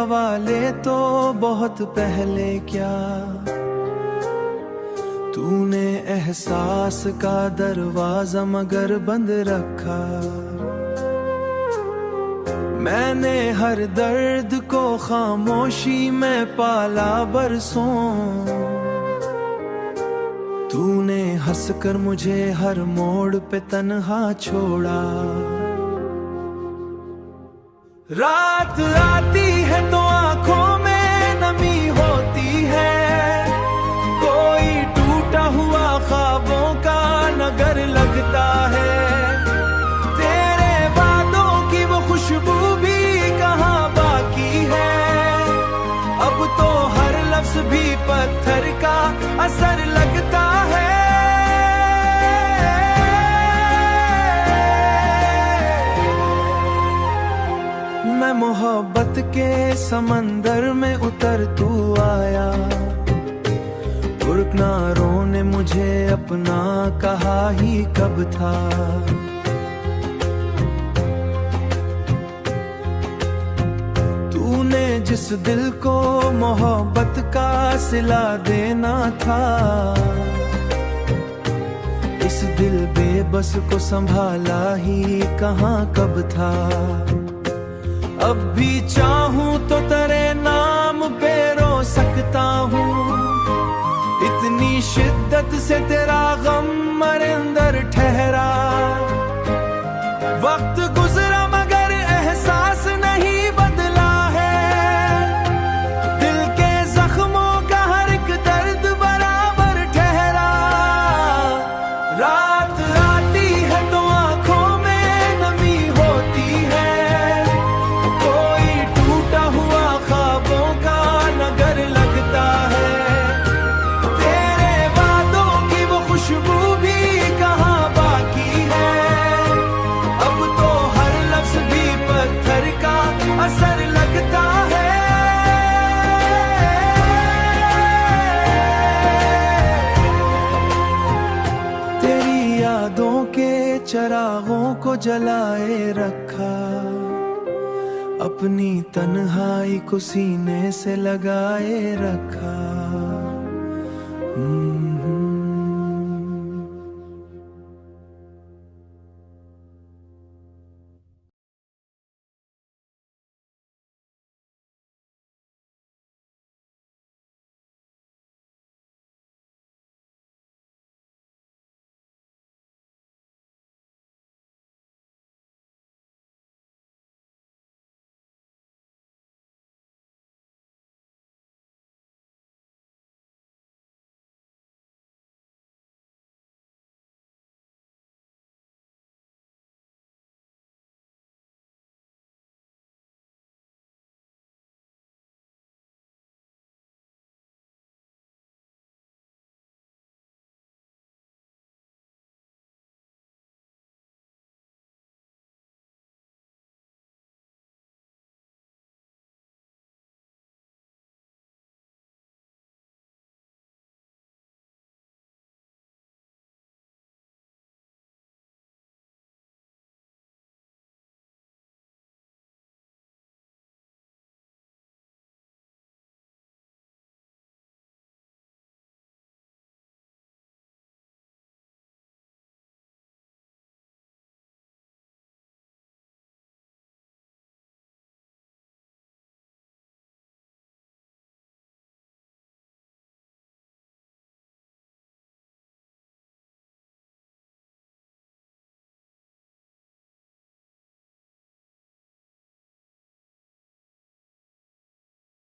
हवाले तो बहुत पहले क्या तूने एहसास का दरवाजा मगर बंद रखा। मैंने हर दर्द को खामोशी में पाला बरसों, तूने हंसकर मुझे हर मोड़ पे तन्हा छोड़ा। रात आती है तो आंखों में नमी होती है, कोई टूटा हुआ ख्वाबों का नगर लगता है। तेरे वादों की वो खुशबू भी कहाँ बाकी है, अब तो हर लफ्ज भी पत्थर का असर लगता है। मैं मोहब्बत के समंदर में उतर तू आया, गुरकनारों ने मुझे अपना कहा ही कब था। तूने जिस दिल को मोहब्बत का सिला देना था, इस दिल बेबस को संभाला ही कहाँ कब था। अब भी चाहूं तो तेरे नाम पे रो सकता हूँ, इतनी शिद्दत से तेरा गम मेरे अंदर ठहरा। वक्त गुजरा मगर एहसास नहीं बदला है, दिल के जख्मों का हर एक दर्द बराबर ठहरा। रात आती है तो आंखों में नमी होती है, कोई टूटा हुआ ख्वाबों का नगर लगता है। तेरे वादों की वो खुशबू भी कहाँ बाकी है, अब तो हर लफ्ज भी पत्थर का असर लगता है। तेरी यादों के चिरागों को जलाए रखा, अपनी तन्हाई को सीने से लगाए रखा।